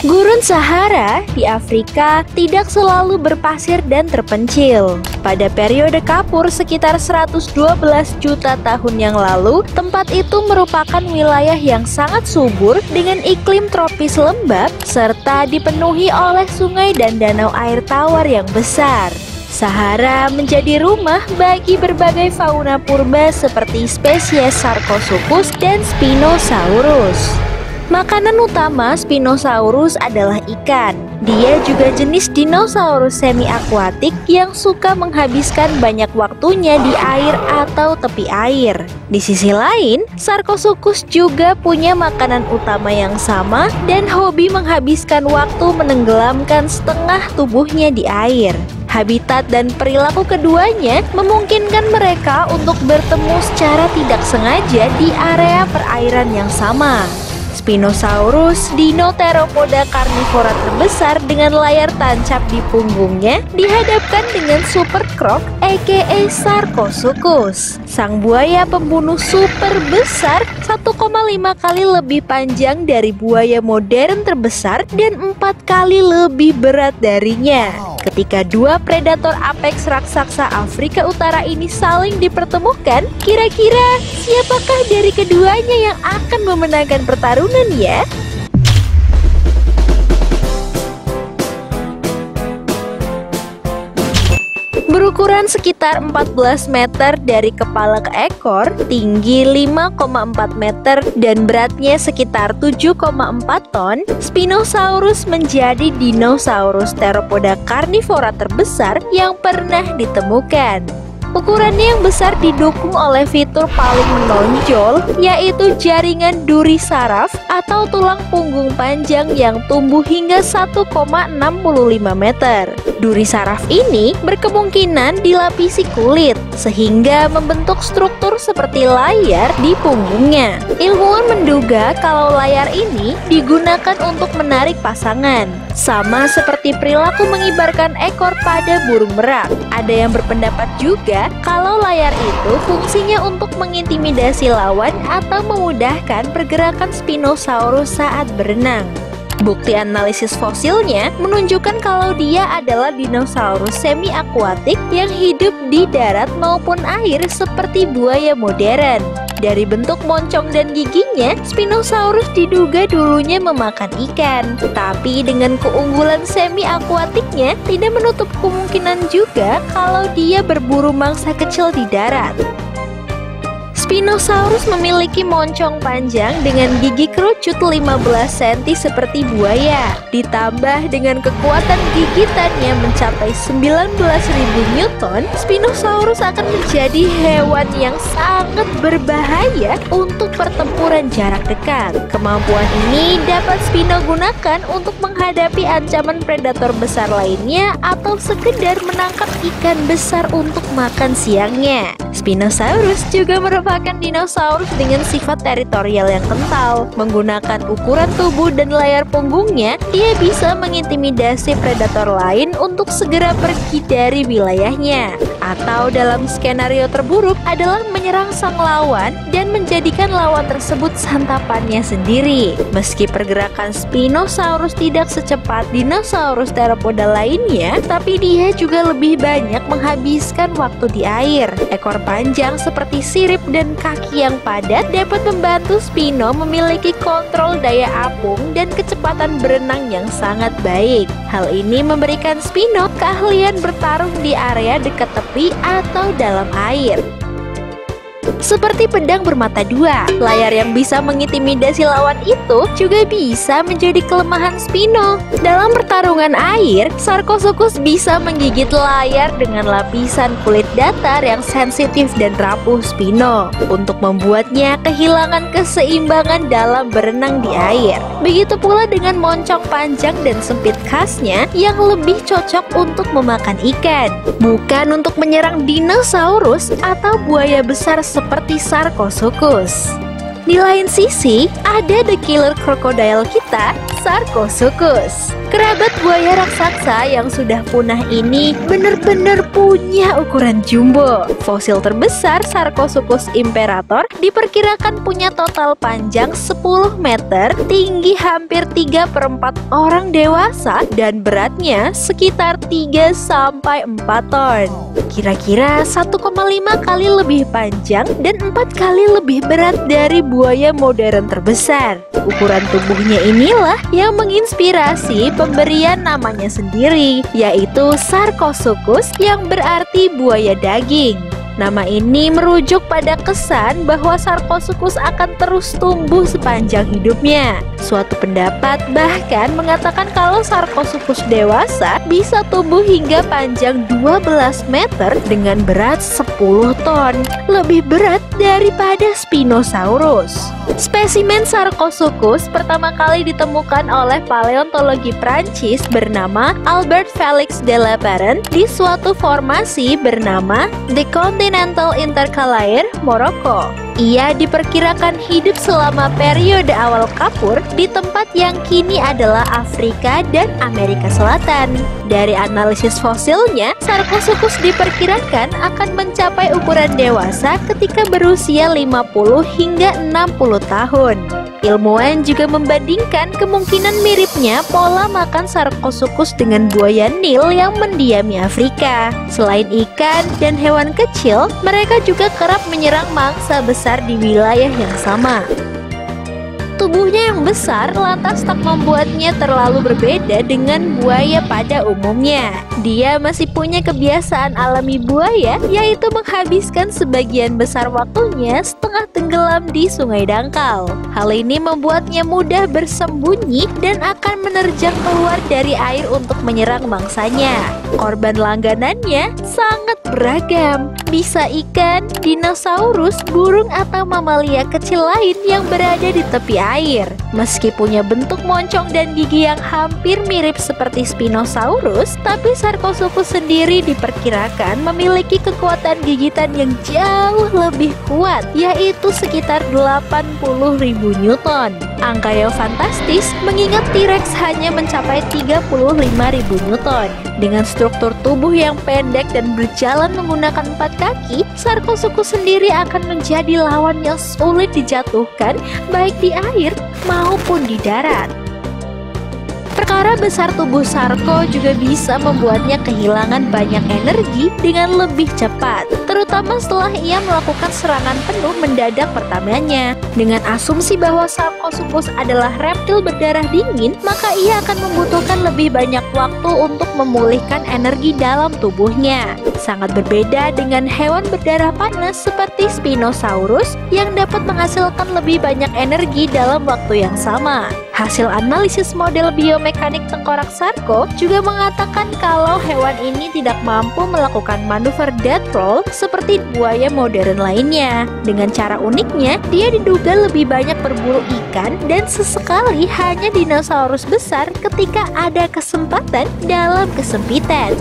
Gurun Sahara di Afrika tidak selalu berpasir dan terpencil. Pada periode kapur sekitar 112 juta tahun yang lalu, tempat itu merupakan wilayah yang sangat subur dengan iklim tropis lembab serta dipenuhi oleh sungai dan danau air tawar yang besar. Sahara menjadi rumah bagi berbagai fauna purba seperti spesies Sarcosuchus dan Spinosaurus. Makanan utama Spinosaurus adalah ikan. Dia juga jenis dinosaurus semi-akuatik yang suka menghabiskan banyak waktunya di air atau tepi air. Di sisi lain, Sarcosuchus juga punya makanan utama yang sama dan hobi menghabiskan waktu menenggelamkan setengah tubuhnya di air. Habitat dan perilaku keduanya memungkinkan mereka untuk bertemu secara tidak sengaja di area perairan yang sama. Spinosaurus, dinoteropoda karnivora terbesar dengan layar tancap di punggungnya, dihadapkan dengan super croc aka Sarcosuchus. Sang buaya pembunuh super besar 1,5 kali lebih panjang dari buaya modern terbesar dan 4 kali lebih berat darinya. Ketika dua predator apex raksasa Afrika Utara ini saling dipertemukan, kira-kira siapakah dari keduanya yang akan memenangkan pertarungan ya? Berukuran sekitar 14 meter dari kepala ke ekor, tinggi 5,4 meter dan beratnya sekitar 7,4 ton, Spinosaurus menjadi dinosaurus teropoda karnivora terbesar yang pernah ditemukan. Ukurannya yang besar didukung oleh fitur paling menonjol, yaitu jaringan duri saraf atau tulang punggung panjang yang tumbuh hingga 1,65 meter. Duri saraf ini berkemungkinan dilapisi kulit, sehingga membentuk struktur seperti layar di punggungnya. Ilmuwan menduga kalau layar ini digunakan untuk menarik pasangan, sama seperti perilaku mengibarkan ekor pada burung merak. Ada yang berpendapat juga kalau layar itu fungsinya untuk mengintimidasi lawan atau memudahkan pergerakan Spinosaurus saat berenang. Bukti analisis fosilnya menunjukkan kalau dia adalah dinosaurus semi-akuatik yang hidup di darat maupun air seperti buaya modern. Dari bentuk moncong dan giginya, Spinosaurus diduga dulunya memakan ikan. Tapi dengan keunggulan semi-akuatiknya, tidak menutup kemungkinan juga kalau dia berburu mangsa kecil di darat. Spinosaurus memiliki moncong panjang dengan gigi kerucut 15 cm seperti buaya. Ditambah dengan kekuatan gigitannya mencapai 19.000 Newton, Spinosaurus akan menjadi hewan yang sangat berbahaya untuk pertempuran jarak dekat. Kemampuan ini dapat Spino gunakan untuk menghadapi ancaman predator besar lainnya atau sekedar menangkap ikan besar untuk makan siangnya. Spinosaurus juga merupakan dinosaurus dengan sifat teritorial yang kental. Menggunakan ukuran tubuh dan layar punggungnya, dia bisa mengintimidasi predator lain untuk segera pergi dari wilayahnya. Atau dalam skenario terburuk adalah menyerang sang lawan dan menjadikan lawan tersebut santapannya sendiri. Meski pergerakan Spinosaurus tidak secepat dinosaurus teropoda lainnya, tapi dia juga lebih banyak menghabiskan waktu di air. Ekor panjang seperti sirip dan kaki yang padat dapat membantu Spino memiliki kontrol daya apung dan kecepatan berenang yang sangat baik. Hal ini memberikan Spino keahlian bertarung di area dekat tepi atau dalam air. Seperti pedang bermata dua, layar yang bisa mengintimidasi lawan itu juga bisa menjadi kelemahan Spino. Dalam pertarungan air, Sarcosuchus bisa menggigit layar dengan lapisan kulit datar yang sensitif dan rapuh Spino untuk membuatnya kehilangan keseimbangan dalam berenang di air. Begitu pula dengan moncong panjang dan sempit khasnya yang lebih cocok untuk memakan ikan, bukan untuk menyerang dinosaurus atau buaya besar seperti Sarcosuchus. Di lain sisi, ada the killer crocodile kita, Sarcosuchus. Kerabat buaya raksasa yang sudah punah ini benar-benar punya ukuran jumbo. Fosil terbesar Sarcosuchus imperator diperkirakan punya total panjang 10 meter, tinggi hampir 3/4 orang dewasa, dan beratnya sekitar 3-4 ton. Kira-kira 1,5 kali lebih panjang dan 4 kali lebih berat dari buaya modern terbesar. Ukuran tubuhnya inilah yang menginspirasi pemberian namanya sendiri, yaitu Sarcosuchus yang berarti buaya daging. Nama ini merujuk pada kesan bahwa Sarcosuchus akan terus tumbuh sepanjang hidupnya. Suatu pendapat bahkan mengatakan kalau Sarcosuchus dewasa bisa tumbuh hingga panjang 12 meter dengan berat 10 ton, lebih berat daripada Spinosaurus. Spesimen Sarcosuchus pertama kali ditemukan oleh paleontologi Prancis bernama Albert Félix de Lapparent di suatu formasi bernama The Continental Intercalaire, Maroko. Ia diperkirakan hidup selama periode awal kapur di tempat yang kini adalah Afrika dan Amerika Selatan. Dari analisis fosilnya, Sarcosuchus diperkirakan akan mencapai ukuran dewasa ketika berusia 50 hingga 60 tahun. Ilmuwan juga membandingkan kemungkinan miripnya pola makan Sarcosuchus dengan buaya Nil yang mendiami Afrika. Selain ikan dan hewan kecil, mereka juga kerap menyerang mangsa besar di wilayah yang sama. Tubuhnya yang besar lantas tak membuatnya terlalu berbeda dengan buaya pada umumnya. Dia masih punya kebiasaan alami buaya, yaitu menghabiskan sebagian besar waktunya setengah tenggelam di sungai dangkal. Hal ini membuatnya mudah bersembunyi dan akan menerjang keluar dari air untuk menyerang mangsanya. Korban langganannya sangat beragam, bisa ikan, dinosaurus, burung, atau mamalia kecil lain yang berada di tepi air. Meski punya bentuk moncong dan gigi yang hampir mirip seperti Spinosaurus, tapi Sarcosuchus sendiri diperkirakan memiliki kekuatan gigitan yang jauh lebih kuat, yaitu sekitar 80.000 Newton. Angka yang fantastis mengingat T-Rex hanya mencapai 35.000 Newton. Dengan struktur tubuh yang pendek dan berjalan menggunakan 4 kaki, Sarcosuchus sendiri akan menjadi lawan yang sulit dijatuhkan baik di air maupun di darat. Perkara besar tubuh Sarco juga bisa membuatnya kehilangan banyak energi dengan lebih cepat, terutama setelah ia melakukan serangan penuh mendadak pertamanya. Dengan asumsi bahwa Sarcosuchus adalah reptil berdarah dingin, maka ia akan membutuhkan lebih banyak waktu untuk memulihkan energi dalam tubuhnya. Sangat berbeda dengan hewan berdarah panas seperti Spinosaurus yang dapat menghasilkan lebih banyak energi dalam waktu yang sama. Hasil analisis model biomekanik tengkorak Sarco juga mengatakan kalau hewan ini tidak mampu melakukan manuver death roll seperti buaya modern lainnya. Dengan cara uniknya, dia diduga lebih banyak berburu ikan dan sesekali hanya dinosaurus besar ketika ada kesempatan dalam kesempitan.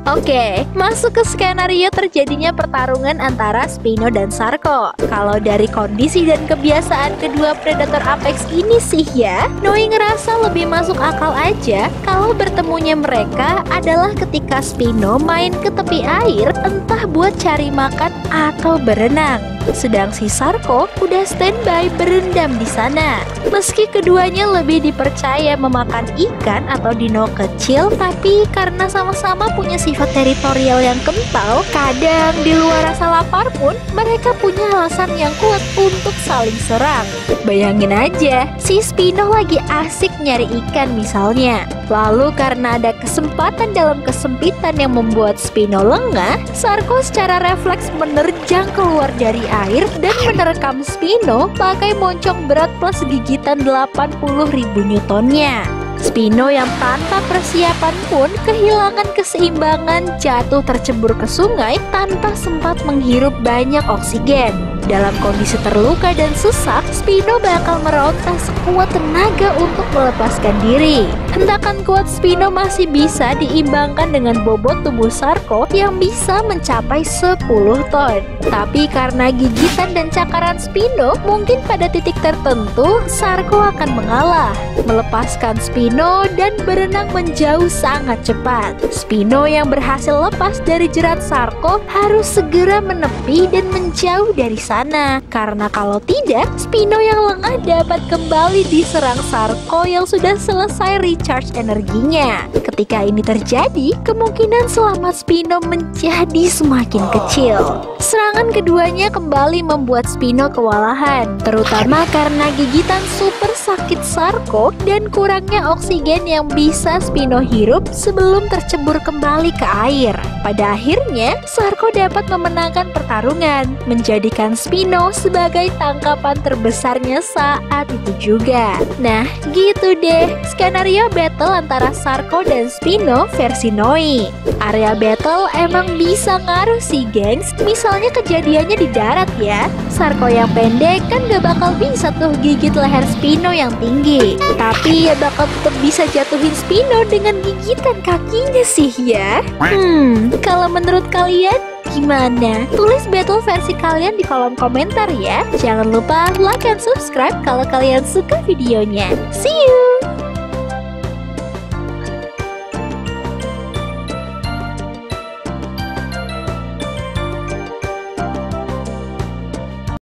Oke, masuk ke skenario terjadinya pertarungan antara Spino dan Sarco. Kalau dari kondisi dan kebiasaan kedua predator apex ini sih ya, Noi ngerasa lebih masuk akal aja kalau bertemunya mereka adalah ketika Spino main ke tepi air, entah buat cari makan atau berenang. Sedang si Sarco udah standby berendam di sana. Meski keduanya lebih dipercaya memakan ikan atau dino kecil, tapi karena sama-sama punya sifat teritorial yang kental, kadang di luar rasa lapar pun mereka punya alasan yang kuat untuk saling serang. Bayangin aja, si Spino lagi asik nyari ikan misalnya. Lalu karena ada kesempatan dalam kesempitan yang membuat Spino lengah, Sarco secara refleks menerjang keluar dari air dan menerkam Spino pakai moncong berat plus gigitan 80.000 Newtonnya. Spino yang tanpa persiapan pun kehilangan keseimbangan, jatuh tercebur ke sungai tanpa sempat menghirup banyak oksigen. Dalam kondisi terluka dan sesak, Spino bakal meronta sekuat tenaga untuk melepaskan diri. Hentakan kuat Spino masih bisa diimbangkan dengan bobot tubuh Sarko yang bisa mencapai 10 ton. Tapi karena gigitan dan cakaran Spino, mungkin pada titik tertentu Sarko akan mengalah, melepaskan Spino dan berenang menjauh sangat cepat. Spino yang berhasil lepas dari jerat Sarko harus segera menepi dan menjauh dari sana, karena kalau tidak, Spino yang lengah dapat kembali diserang Sarko yang sudah selesai recharge energinya. Ketika ini terjadi, kemungkinan selamat Spino menjadi semakin kecil. Serangan keduanya kembali membuat Spino kewalahan, terutama karena gigitan super sakit Sarko dan kurangnya oksigen yang bisa Spino hirup sebelum tercebur kembali ke air. Pada akhirnya, Sarko dapat memenangkan pertarungan, menjadikan Spino sebagai tangkapan terbesarnya saat itu juga. Nah, gitu deh skenario battle antara Sarko dan Spino versi Noi. Area battle emang bisa ngaruh sih gengs, misalnya kejadiannya di darat ya. Sarko yang pendek kan gak bakal bisa tuh gigit leher Spino yang tinggi, tapi ya bakal tetap bisa jatuhin Spino dengan gigitan kakinya sih ya. Kalau menurut kalian gimana? Tulis battle versi kalian di kolom komentar ya. Jangan lupa like dan subscribe kalau kalian suka videonya. See you!